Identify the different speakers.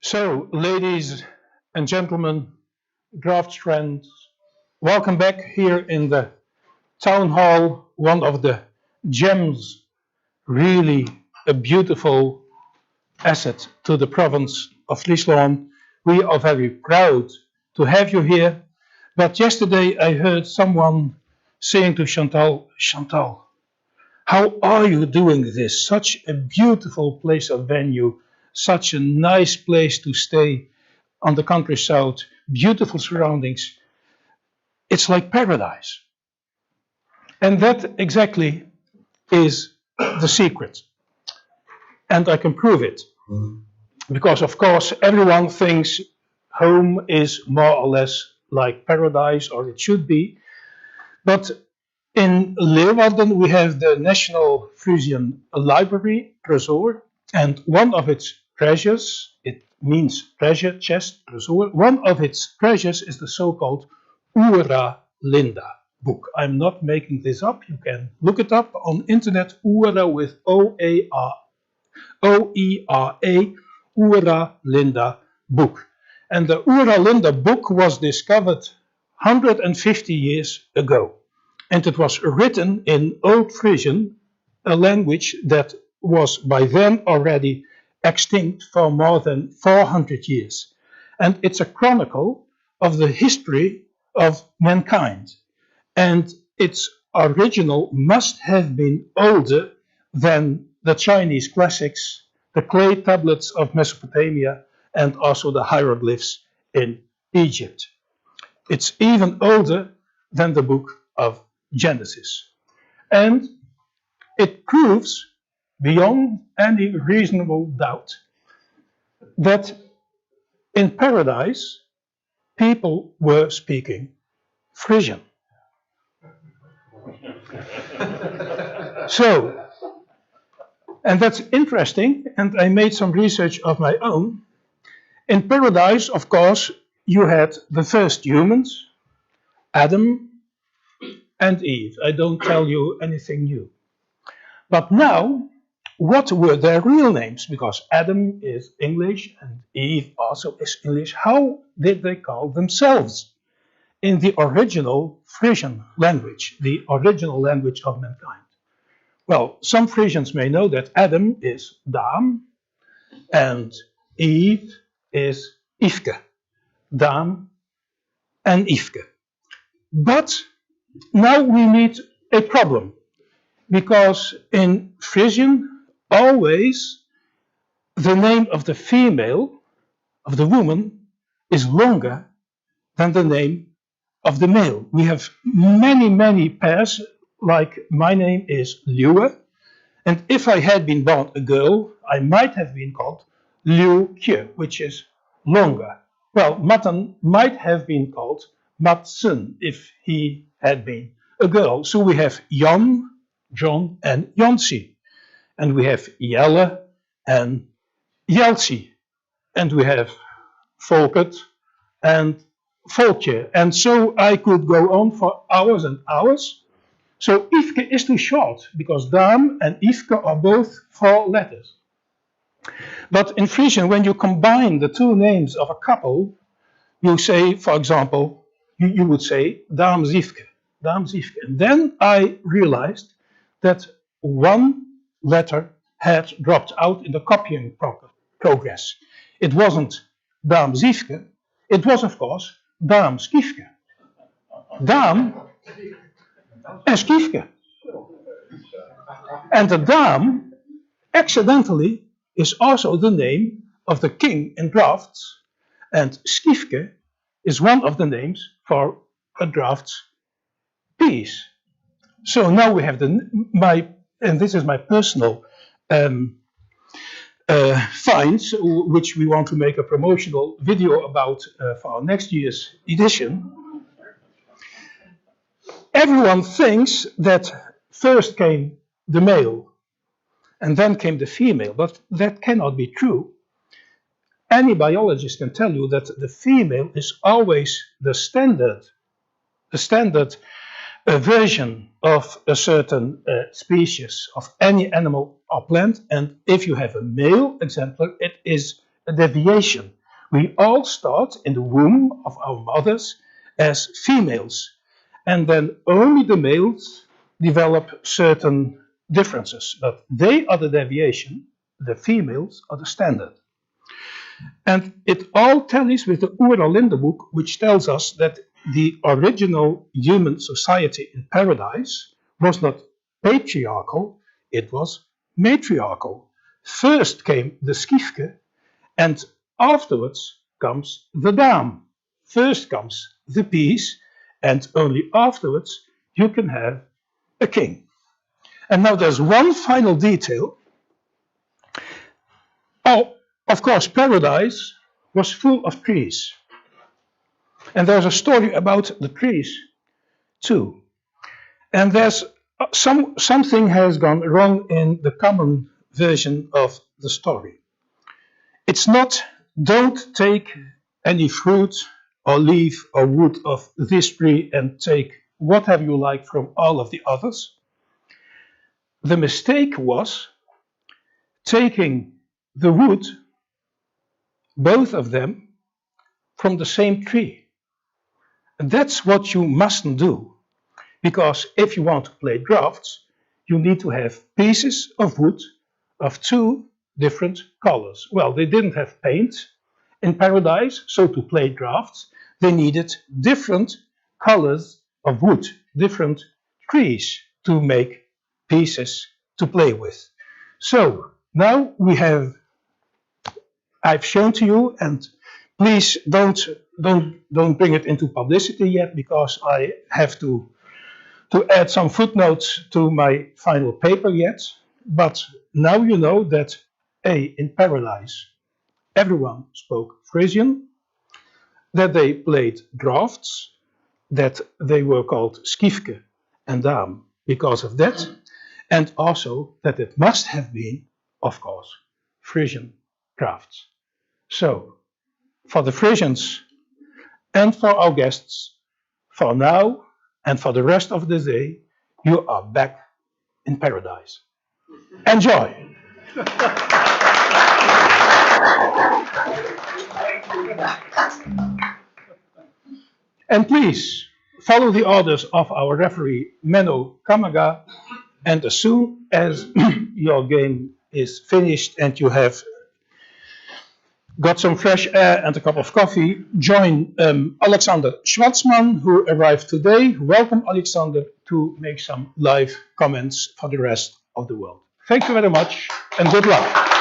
Speaker 1: So, ladies and gentlemen, Draughts friends, welcome back here in the town hall, one of the gems, really a beautiful asset to the province of Friesland. We are very proud to have you here. But yesterday I heard someone saying to Chantal, Chantal, how are you doing this? Such a beautiful place of venue, such a nice place to stay on the countryside, beautiful surroundings. It's like paradise. And that exactly is the secret. And I can prove it. Because, of course, everyone thinks home is more or less like paradise, or it should be. But in Leeuwarden, we have the National Frisian Library, Tresor, and one of its treasures, it means treasure chest, Tresor, one of its treasures is the so-called Oera Linda book. I'm not making this up, you can look it up on internet, Oera with O-E-R-A, Oera Linda book. And the Oera Linda book was discovered 150 years ago. And it was written in Old Frisian, a language that was by then already extinct for more than 400 years. And it's a chronicle of the history of mankind. And its original must have been older than the Chinese classics, the clay tablets of Mesopotamia, and also the hieroglyphs in Egypt. It's even older than the book of Genesis. And it proves beyond any reasonable doubt that in paradise people were speaking Frisian. So, and that's interesting, and I made some research of my own. In paradise, of course, you had the first humans, Adam and Eve. I don't tell you anything new. But now, what were their real names? Because Adam is English and Eve also is English. How did they call themselves in the original Frisian language, the original language of mankind? Well, some Frisians may know that Adam is Dam and Eve is Ifke. Dam and Ifke. But now we meet a problem, because in Frisian, always the name of the female, of the woman, is longer than the name of the male. We have many pairs, like my name is Liuwe, and if I had been born a girl, I might have been called Liuwke, which is longer. Well, Matten might have been called Matsen if he had been a girl. So we have Jan, John, and Jansi. And we have Jelle and Jelsi. And we have Volkert and Volkje. And so I could go on for hours and hours. So Ifke is too short, because Dam and Ifke are both 4 letters. But in Frisian, when you combine the 2 names of a couple, you say, for example, you would say Dam Zifke. Dam Zifke. And then I realized that 1 letter had dropped out in the copying progress. It wasn't Dam Zifke, it was, of course, Dam Skifke. Dam and Skifke. And the Dam, accidentally, is also the name of the king in Draughts, and Skifke is one of the names for a Draughts piece. So now we have and this is my personal finds, which we want to make a promotional video about for our next year's edition. Everyone thinks that first came the male and then came the female, but that cannot be true. Any biologist can tell you that the female is always the standard version of a certain species of any animal or plant, and if you have a male exemplar, it is a deviation. We all start in the womb of our mothers as females, and then only the males develop certain differences, but they are the deviation, the females are the standard. And it all tallies with the Oeralinde book, which tells us that the original human society in paradise was not patriarchal, it was matriarchal. First came the Skiefke, and afterwards comes the Dame. First comes the peace, and only afterwards you can have a king. And now there's one final detail. Oh, of course, paradise was full of trees. And there's a story about the trees too. And there's something has gone wrong in the common version of the story. It's not, don't take any fruit or leaf or wood of this tree and take whatever you like from all of the others. The mistake was taking the wood, both of them, from the same tree. And that's what you mustn't do, because if you want to play draughts, you need to have pieces of wood of two different colors. Well, they didn't have paint in paradise, so to play draughts, they needed different colors of wood, different trees to make pieces to play with. So now I've shown to you, and please don't bring it into publicity yet, because I have to add some footnotes to my final paper yet. But now you know that in paradise everyone spoke Frisian, that they played draughts, that they were called Skiefke and Dame because of that, and also that it must have been, of course, Frisian draughts. So, for the Frisians and for our guests, for now and for the rest of the day, you are back in paradise. Enjoy! And please follow the orders of our referee Menno Kamaga, and as soon as your game is finished and you have got some fresh air and a cup of coffee, join Alexander Schwarzman, who arrived today. Welcome, Alexander, to make some live comments for the rest of the world. Thank you very much and good luck.